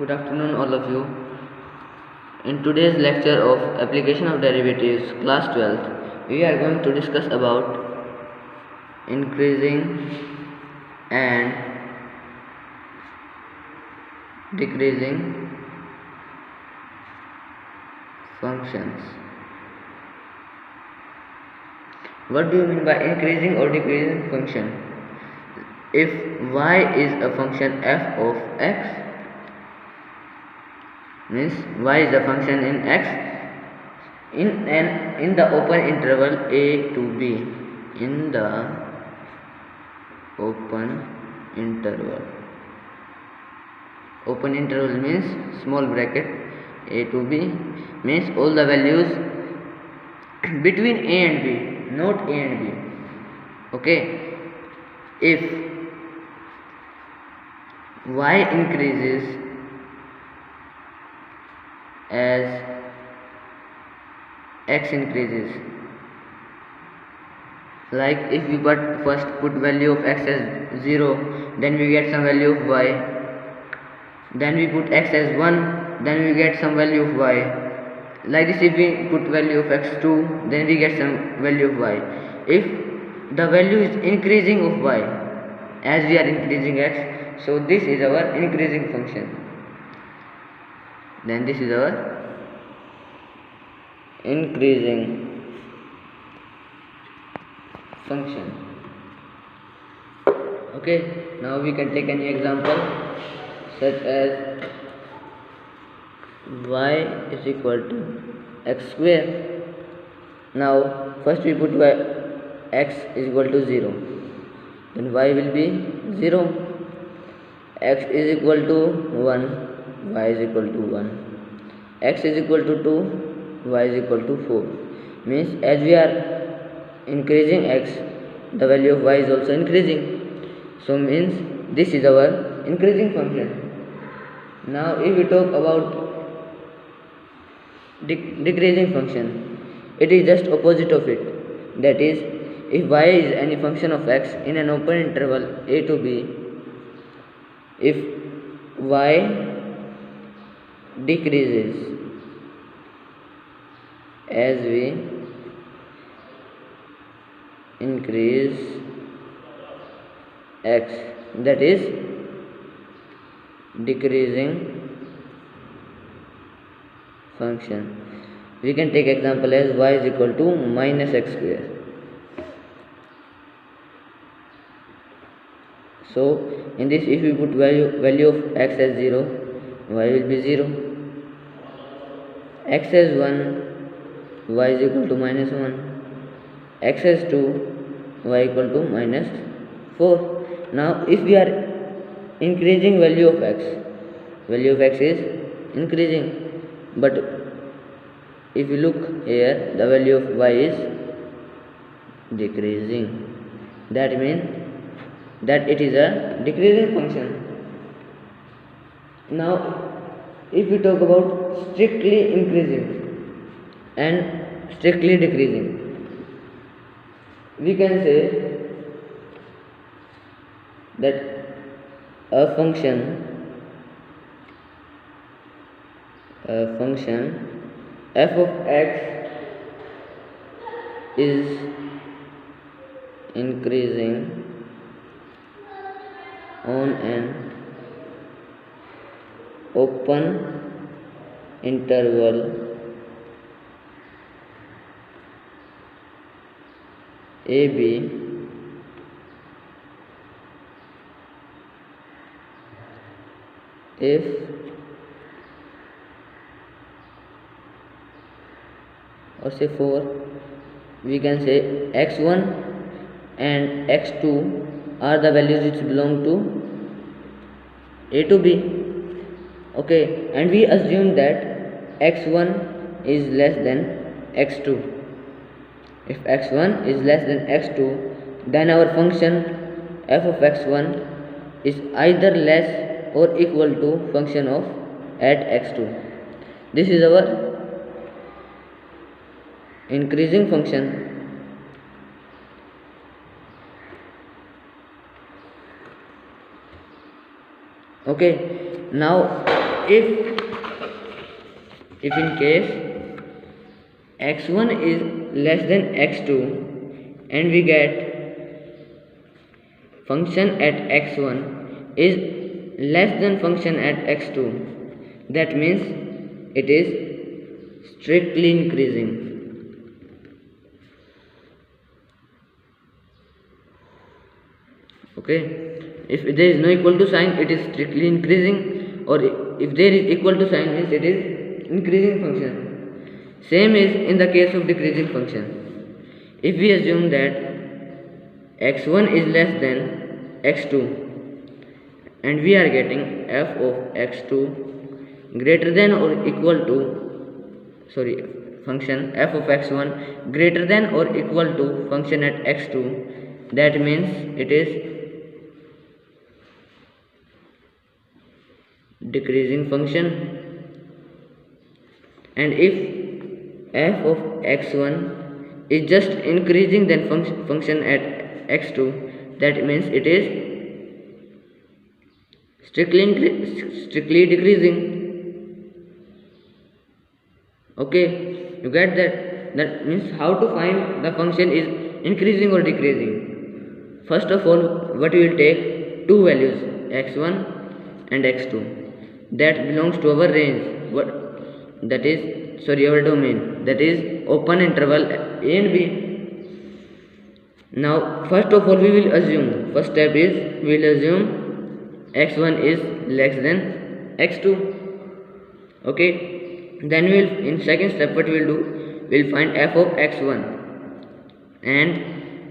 Good afternoon, all of you. In today's lecture of Application of Derivatives, class 12th, we are going to discuss about increasing and decreasing functions. What do you mean by increasing or decreasing function? If y is a function f of x, means y is a function in x in the open interval a to b. In the open interval means small bracket a to b, means all the values between a and b, not a and b. Okay, if y increases as x increases, like if we first put value of x as 0, then we get some value of y, then we put x as 1, then we get some value of y. Like this, if we put value of x2, then we get some value of y. If the value is increasing of y as we are increasing x, so this is our increasing function. Then this is our increasing function. Okay, now we can take any example such as y is equal to x square. Now first we put x is equal to 0, then y will be 0. X is equal to 1, y is equal to 1. X is equal to 2, y is equal to 4. Means as we are increasing x, the value of y is also increasing. So means this is our increasing function. Now if we talk about decreasing function, it is just opposite of it. That is, if y is any function of x in an open interval a to b, if y decreases as we increase x, that is decreasing function. We can take example as y is equal to minus x square. So in this, if we put value of x as 0, y will be 0. X as 1, y is equal to minus 1. X as 2, y equal to minus 4. Now if we are increasing value of x is increasing, but if you look here, the value of y is decreasing. That means that it is a decreasing function. Now if we talk about strictly increasing and strictly decreasing, we can say that a function f of x is increasing on an open interval ab if or say for, we can say x1 and x2 are the values which belong to a to b. Okay, and we assume that x1 is less than x2. If x1 is less than x2, then our function f of x1 is either less or equal to function of at x2. This is our increasing function. Okay, now if in case x1 is less than x2 and we get function at x1 is less than function at x2, that means it is strictly increasing. Okay, if there is no equal to sign, it is strictly increasing, or if there is equal to sign, means it is increasing function. Same is in the case of decreasing function. If we assume that x1 is less than x2 and we are getting f of x2 greater than or equal to function f of x1 greater than or equal to function at x2, that means it is decreasing function. And if f of x1 is just increasing than function at x2, that means it is strictly decreasing. Okay, you get that? That means how to find the function is increasing or decreasing. First of all, what we will take two values, x1 and x2, that belongs to our range, our domain, that is open interval a and b. Now first of all, first step is we will assume x1 is less than x2. Okay, then in second step what we will do, we will find f of x1 and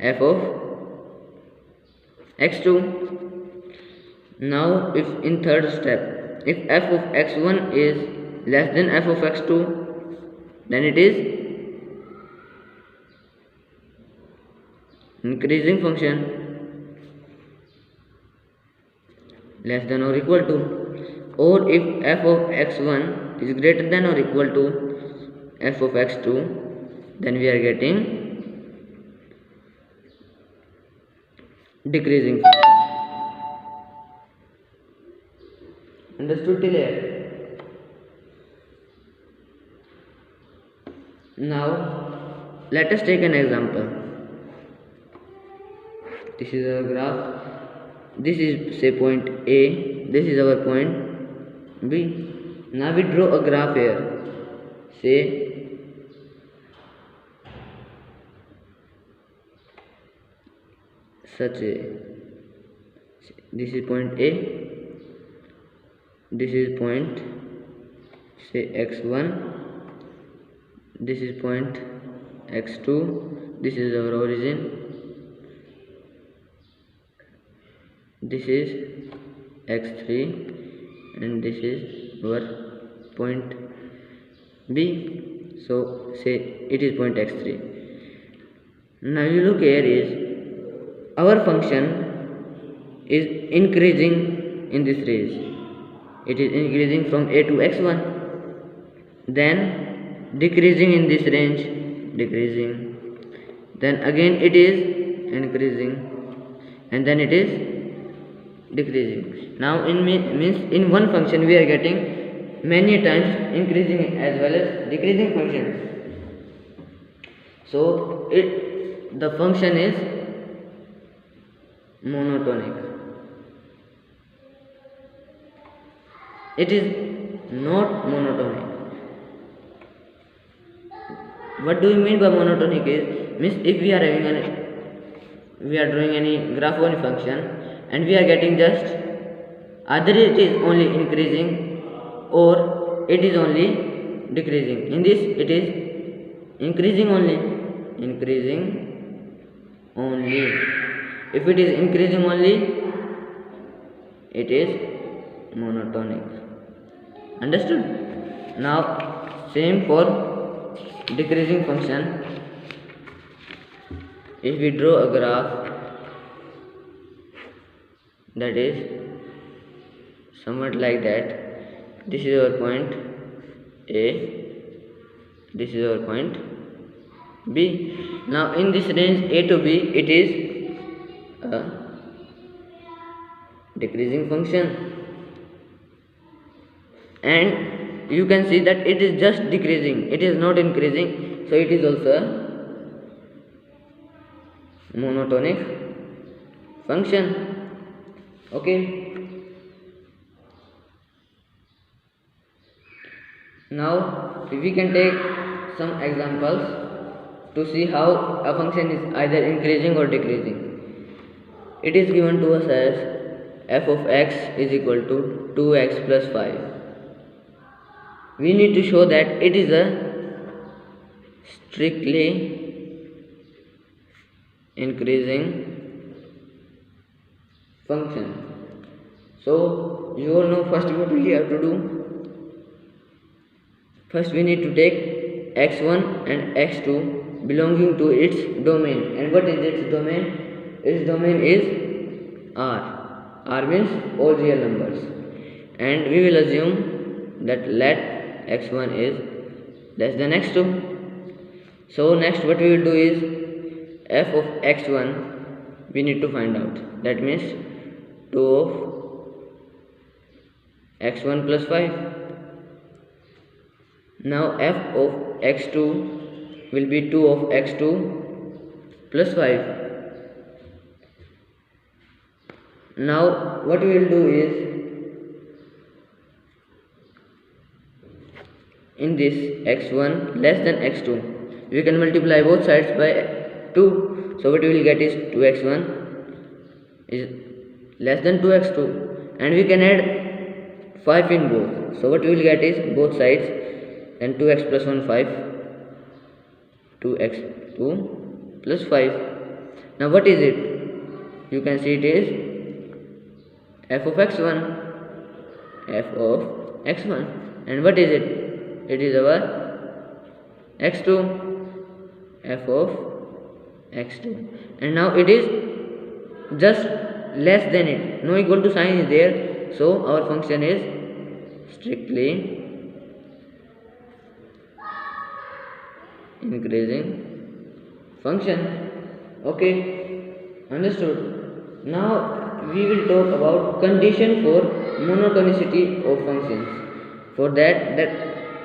f of x2. Now if in third step, if f of x1 is less than f of x2, then it is increasing function, less than or equal to. Or if f of x1 is greater than or equal to f of x2, then we are getting decreasing function. Understood till here? Now let us take an example. This is our graph. This is say point A, this is our point B. Now we draw a graph here. Say this is point A, this is point say x1, this is point x2, this is our origin, this is x3, and this is our point B. So say it is point x3. Now you look here, is our function is increasing in this range. It is increasing from a to x1, then decreasing in this range, decreasing, then again it is increasing, and then it is decreasing. Now means in one function we are getting many times increasing as well as decreasing function. So the function is monotonic. It is not monotonic. What do you mean by monotonic? Means if we are drawing any graph of any function and we are getting just either it is only increasing or it is only decreasing. In this it is increasing only. If it is increasing only, it is monotonic. Understood? Now same for decreasing function. If we draw a graph that is somewhat like that, this is our point A, this is our point B. Now in this range A to B, it is a decreasing function. and you can see that it is just decreasing, it is not increasing, so it is also a monotonic function. Okay, now we can take some examples to see how a function is either increasing or decreasing. It is given to us as f of x is equal to 2x plus 5. We need to show that it is a strictly increasing function. So you all know first what we have to do. First we need to take x1 and x2 belonging to its domain. And what is its domain? Its domain is R. R means all real numbers. And we will assume that let x1 is less than x2. So next what we will do is f of x1 we need to find out. That means 2 of x1 plus 5. Now f of x2 will be 2 of x2 plus 5. Now what we will do is, in this x1 less than x2, we can multiply both sides by 2. So what we will get is 2x1 is less than 2x2, and we can add 5 in both. So what we will get is both sides, then 2x plus 1 5, 2x2 plus 5. Now what is it? You can see it is f of x1, f of x1, and what is it? It is our x2, f of x2, and now it is just less than it, no equal to sign is there, so our function is strictly increasing function. Okay, understood. Now we will talk about condition for monotonicity of functions. For that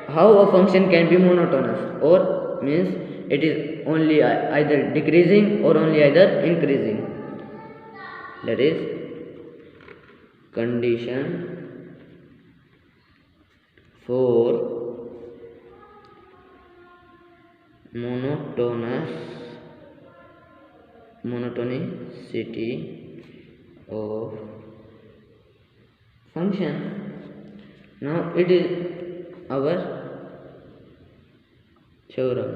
how a function can be monotonous, or means it is only either decreasing or only either increasing. That is condition for monotonicity of function. Now it is our theorem.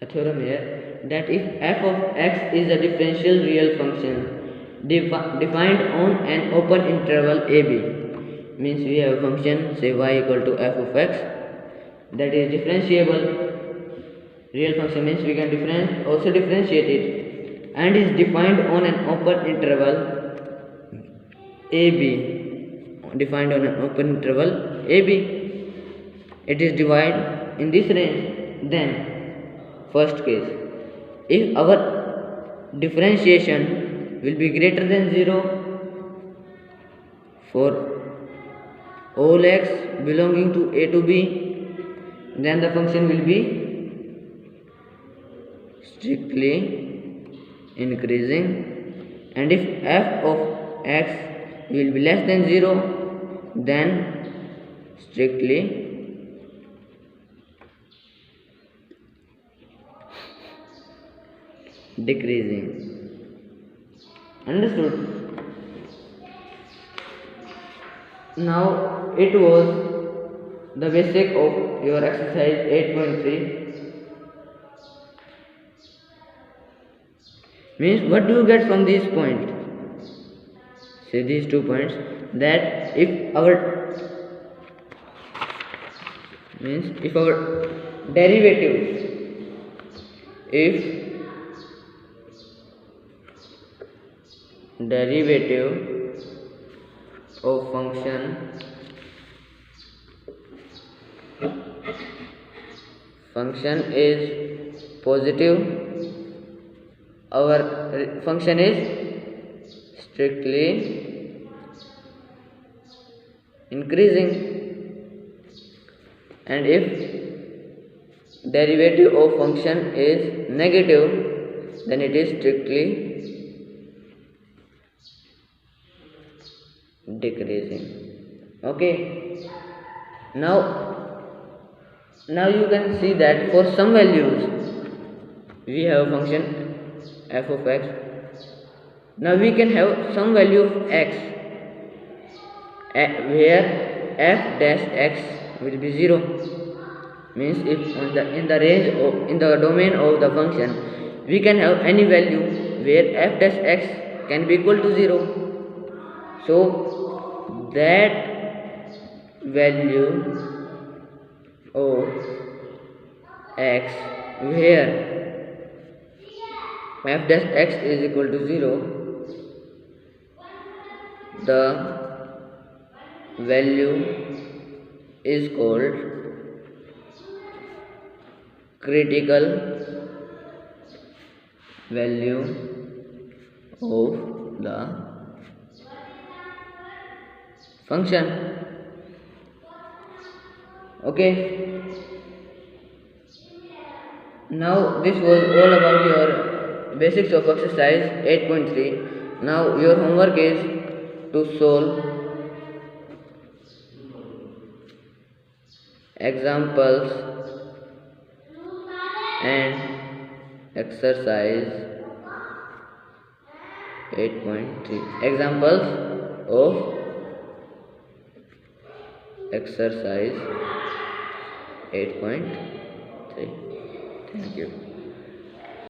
A theorem here that if f of x is a differential real function defined on an open interval ab, means we have a function say y equal to f of x that is differentiable. Real function means we can also differentiate it, and is defined on an open interval ab, defined on an open interval ab. It is divided in this range. Then first case, if our differentiation will be greater than 0 for all x belonging to a to b, then the function will be strictly increasing, and if f of x will be less than 0, then strictly decreasing. Understood? Now it was the basic of your exercise 8.3. Means what do you get from this point? Say these 2 points, that if our derivative, if derivative of function is positive, our function is strictly increasing. and if derivative of function is negative, then it is strictly decreasing. Okay, now you can see that for some values we have a function f of x. Now we can have some value of x where f dash x will be 0. Means if in the range of in the domain of the function we can have any value where f dash x can be equal to 0. So that value of x where f dash x is equal to 0, the value is called critical value of the function. Okay, now this was all about your basics of exercise 8.3. Now your homework is to solve examples and exercise 8.3. Examples of exercise 8.3. Thank you.